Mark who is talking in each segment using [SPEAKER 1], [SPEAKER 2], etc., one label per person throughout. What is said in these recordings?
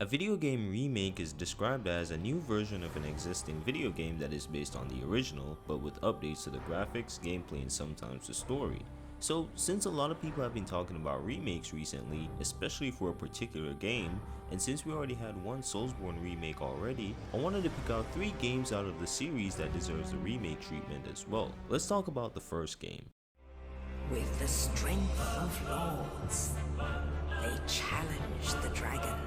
[SPEAKER 1] A video game remake is described as a new version of an existing video game that is based on the original, but with updates to the graphics, gameplay, and sometimes the story. So, since a lot of people have been talking about remakes recently, especially for a particular game, and since we already had one Soulsborne remake already, I wanted to pick out 3 games out of the series that deserves the remake treatment as well. Let's talk about the first game.
[SPEAKER 2] With the strength of lords, they challenge the dragons.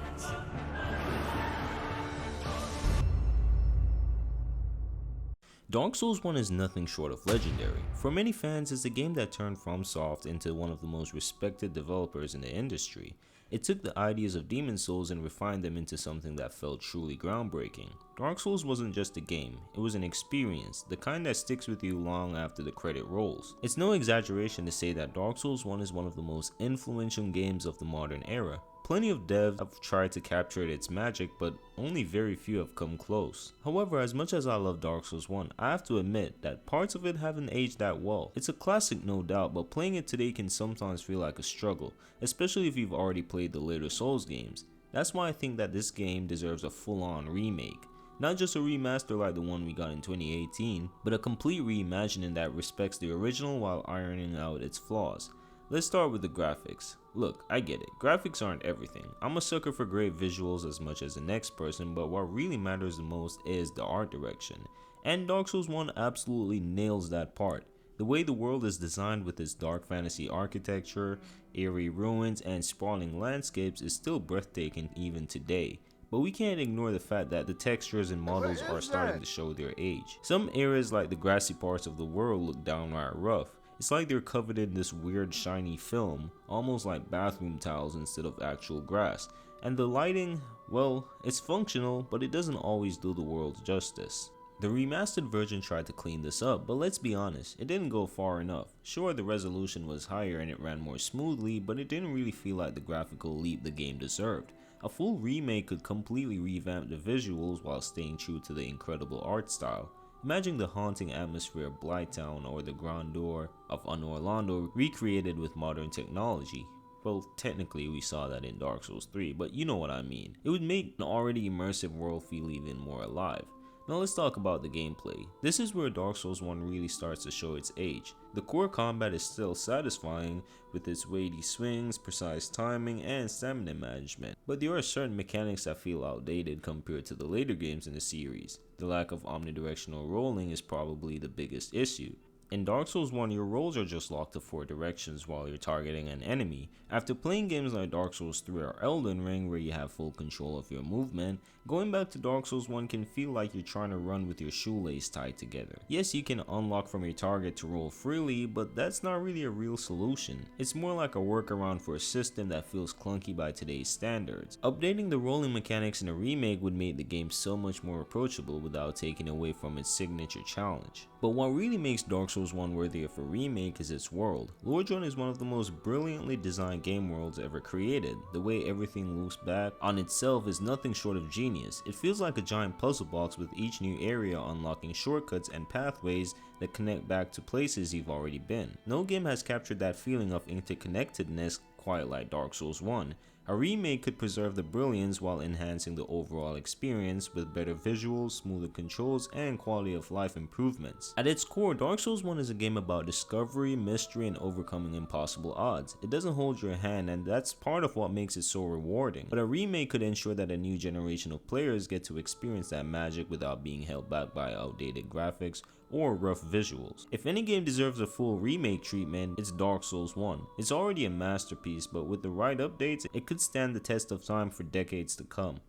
[SPEAKER 1] Dark Souls 1 is nothing short of legendary. For many fans, it's a game that turned FromSoft into one of the most respected developers in the industry. It took the ideas of Demon Souls and refined them into something that felt truly groundbreaking. Dark Souls wasn't just a game, it was an experience, the kind that sticks with you long after the credit rolls. It's no exaggeration to say that Dark Souls 1 is one of the most influential games of the modern era. Plenty of devs have tried to capture its magic, but only very few have come close. However, as much as I love Dark Souls 1, I have to admit that parts of it haven't aged that well. It's a classic no doubt, but playing it today can sometimes feel like a struggle, especially if you've already played the later Souls games. That's why I think that this game deserves a full-on remake. Not just a remaster like the one we got in 2018, but a complete reimagining that respects the original while ironing out its flaws. Let's start with the graphics. Look, I get it, graphics aren't everything. I'm a sucker for great visuals as much as the next person, but what really matters the most is the art direction. And Dark Souls 1 absolutely nails that part. The way the world is designed with its dark fantasy architecture, eerie ruins, and sprawling landscapes is still breathtaking even today. But we can't ignore the fact that the textures and models are starting to show their age. Some areas like the grassy parts of the world look downright rough. It's like they're covered in this weird shiny film, almost like bathroom tiles instead of actual grass. And the lighting, well, it's functional, but it doesn't always do the world justice. The remastered version tried to clean this up, but let's be honest, it didn't go far enough. Sure, the resolution was higher and it ran more smoothly, but it didn't really feel like the graphical leap the game deserved. A full remake could completely revamp the visuals while staying true to the incredible art style. Imagine the haunting atmosphere of Blighttown or the grandeur of Orlando recreated with modern technology. Well, technically we saw that in Dark Souls 3, but you know what I mean. It would make an already immersive world feel even more alive. Now let's talk about the gameplay. This is where Dark Souls 1 really starts to show its age. The core combat is still satisfying with its weighty swings, precise timing, and stamina management, but there are certain mechanics that feel outdated compared to the later games in the series. The lack of omnidirectional rolling is probably the biggest issue. In Dark Souls 1, your rolls are just locked to 4 directions while you're targeting an enemy. After playing games like Dark Souls 3 or Elden Ring where you have full control of your movement, going back to Dark Souls 1 can feel like you're trying to run with your shoelace tied together. Yes, you can unlock from your target to roll freely, but that's not really a real solution. It's more like a workaround for a system that feels clunky by today's standards. Updating the rolling mechanics in a remake would make the game so much more approachable without taking away from its signature challenge. But what really makes Dark Souls 1 worthy of a remake is its world. Lordran is one of the most brilliantly designed game worlds ever created. The way everything loops back on itself is nothing short of genius. It feels like a giant puzzle box with each new area unlocking shortcuts and pathways that connect back to places you've already been. No game has captured that feeling of interconnectedness quite like Dark Souls 1. A remake could preserve the brilliance while enhancing the overall experience with better visuals, smoother controls, and quality of life improvements. At its core, Dark Souls 1 is a game about discovery, mystery, and overcoming impossible odds. It doesn't hold your hand, and that's part of what makes it so rewarding. But a remake could ensure that a new generation of players get to experience that magic without being held back by outdated graphics or rough visuals. If any game deserves a full remake treatment, it's Dark Souls 1. It's already a masterpiece, but with the right updates, it could stand the test of time for decades to come.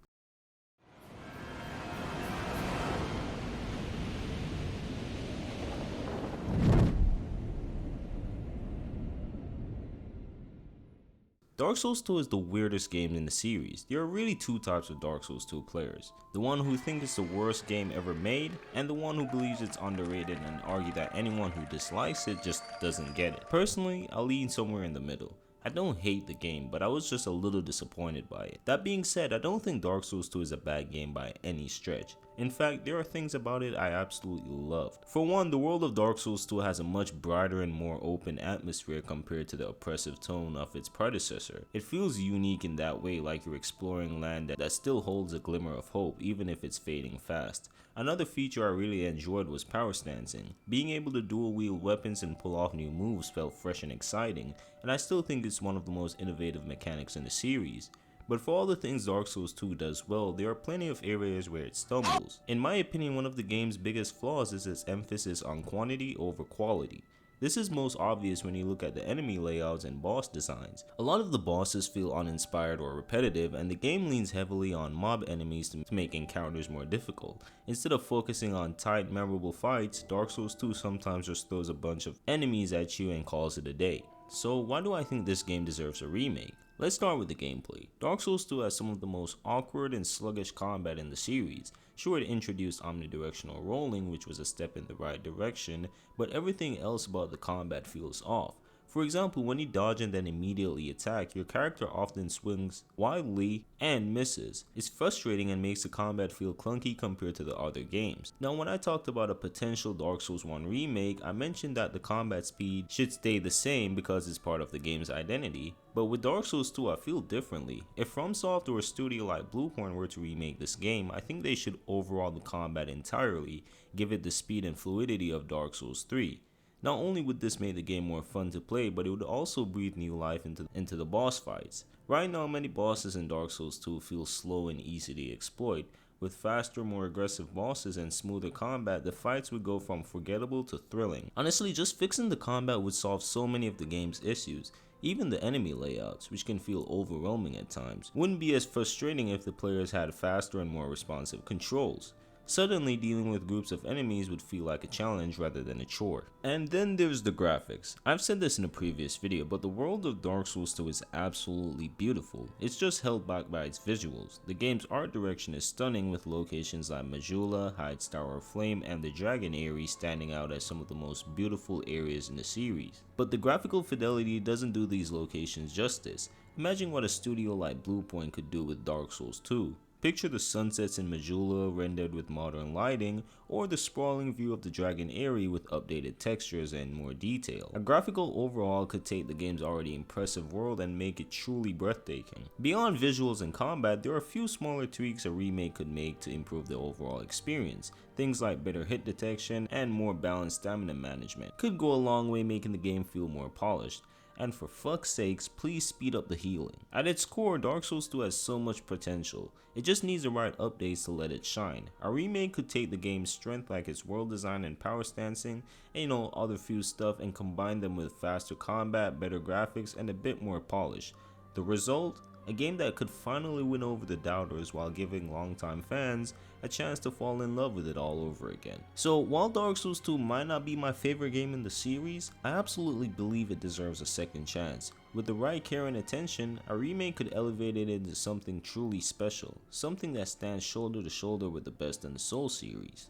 [SPEAKER 1] Dark Souls 2 is the weirdest game in the series. There are really 2 types of Dark Souls 2 players. The one who thinks it's the worst game ever made, and the one who believes it's underrated and argue that anyone who dislikes it just doesn't get it. Personally, I lean somewhere in the middle. I don't hate the game, but I was just a little disappointed by it. That being said, I don't think Dark Souls 2 is a bad game by any stretch. In fact, there are things about it I absolutely loved. For one, the world of Dark Souls 2 has a much brighter and more open atmosphere compared to the oppressive tone of its predecessor. It feels unique in that way, like you're exploring land that still holds a glimmer of hope, even if it's fading fast. Another feature I really enjoyed was power stancing. Being able to dual wield weapons and pull off new moves felt fresh and exciting, and I still think it's one of the most innovative mechanics in the series. But for all the things Dark Souls 2 does well, there are plenty of areas where it stumbles. In my opinion, one of the game's biggest flaws is its emphasis on quantity over quality. This is most obvious when you look at the enemy layouts and boss designs. A lot of the bosses feel uninspired or repetitive, and the game leans heavily on mob enemies to make encounters more difficult. Instead of focusing on tight, memorable fights, Dark Souls 2 sometimes just throws a bunch of enemies at you and calls it a day. So why do I think this game deserves a remake? Let's start with the gameplay. Dark Souls 2 has some of the most awkward and sluggish combat in the series. Sure, it introduced omnidirectional rolling, which was a step in the right direction, but everything else about the combat feels off. For example, when you dodge and then immediately attack, your character often swings wildly and misses. It's frustrating and makes the combat feel clunky compared to the other games. Now, when I talked about a potential Dark Souls 1 remake, I mentioned that the combat speed should stay the same because it's part of the game's identity. But with Dark Souls 2, I feel differently. If FromSoft or a studio like Bloodborne were to remake this game, I think they should overhaul the combat entirely, give it the speed and fluidity of Dark Souls 3. Not only would this make the game more fun to play, but it would also breathe new life into the boss fights. Right now, many bosses in Dark Souls 2 feel slow and easy to exploit. With faster, more aggressive bosses and smoother combat, the fights would go from forgettable to thrilling. Honestly, just fixing the combat would solve so many of the game's issues. Even the enemy layouts, which can feel overwhelming at times, wouldn't be as frustrating if the players had faster and more responsive controls. Suddenly, dealing with groups of enemies would feel like a challenge rather than a chore. And then there's the graphics. I've said this in a previous video, but the world of Dark Souls 2 is absolutely beautiful. It's just held back by its visuals. The game's art direction is stunning, with locations like Majula, Hyde's Tower of Flame, and the Dragon Eyrie standing out as some of the most beautiful areas in the series. But the graphical fidelity doesn't do these locations justice. Imagine what a studio like Bluepoint could do with Dark Souls 2. Picture the sunsets in Majula rendered with modern lighting, or the sprawling view of the Dragon Eyrie with updated textures and more detail. A graphical overhaul could take the game's already impressive world and make it truly breathtaking. Beyond visuals and combat, there are a few smaller tweaks a remake could make to improve the overall experience. Things like better hit detection and more balanced stamina management could go a long way making the game feel more polished. And for fuck's sakes, please speed up the healing. At its core, Dark Souls 2 has so much potential. It just needs the right updates to let it shine. A remake could take the game's strength like its world design and power stancing, and other few stuff, and combine them with faster combat, better graphics, and a bit more polish. The result? A game that could finally win over the doubters while giving longtime fans a chance to fall in love with it all over again. So while Dark Souls 2 might not be my favorite game in the series, I absolutely believe it deserves a second chance. With the right care and attention, a remake could elevate it into something truly special, something that stands shoulder to shoulder with the best in the Souls series.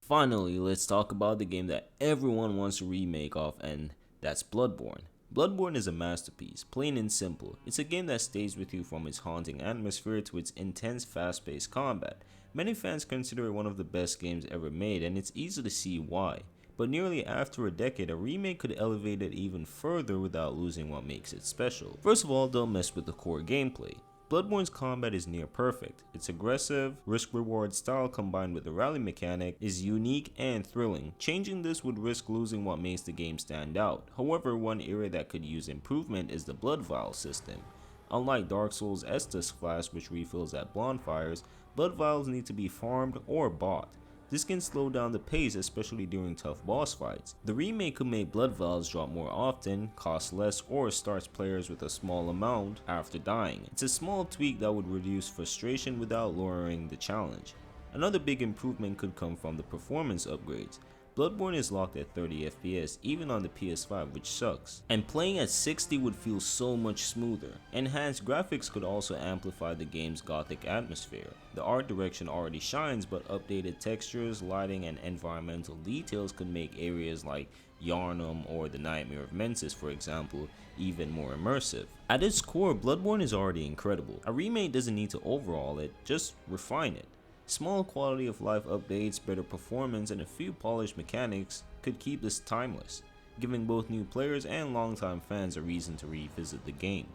[SPEAKER 1] Finally, let's talk about the game that everyone wants a remake of, and that's Bloodborne. Bloodborne is a masterpiece, plain and simple. It's a game that stays with you from its haunting atmosphere to its intense, fast-paced combat. Many fans consider it one of the best games ever made, and it's easy to see why. But nearly after a decade, a remake could elevate it even further without losing what makes it special. First of all, don't mess with the core gameplay. Bloodborne's combat is near perfect. Its aggressive, risk-reward style combined with the rally mechanic is unique and thrilling. Changing this would risk losing what makes the game stand out. However, one area that could use improvement is the blood vial system. Unlike Dark Souls' Estus class, which refills at bonfires, blood vials need to be farmed or bought. This can slow down the pace, especially during tough boss fights. The remake could make blood vials drop more often, cost less, or starts players with a small amount after dying. It's a small tweak that would reduce frustration without lowering the challenge. Another big improvement could come from the performance upgrades. Bloodborne is locked at 30 FPS even on the PS5, which sucks. And playing at 60 would feel so much smoother. Enhanced graphics could also amplify the game's gothic atmosphere. The art direction already shines, but updated textures, lighting, and environmental details could make areas like Yarnum or the Nightmare of Mensis, for example, even more immersive. At its core, Bloodborne is already incredible. A remake doesn't need to overhaul it, just refine it. Small quality of life updates, better performance, and a few polished mechanics could keep this timeless, giving both new players and longtime fans a reason to revisit the game.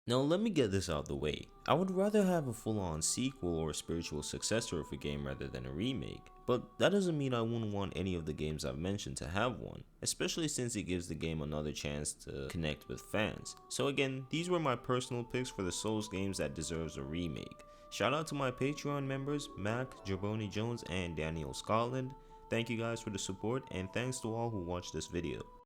[SPEAKER 1] Now let me get this out the way. I would rather have a full-on sequel or spiritual successor of a game rather than a remake, but that doesn't mean I wouldn't want any of the games I've mentioned to have one, especially since it gives the game another chance to connect with fans. So again, these were my personal picks for the Souls games that deserves a remake. Shout out to my Patreon members, Mac, Jaboni Jones, and Daniel Scotland. Thank you guys for the support, and thanks to all who watched this video.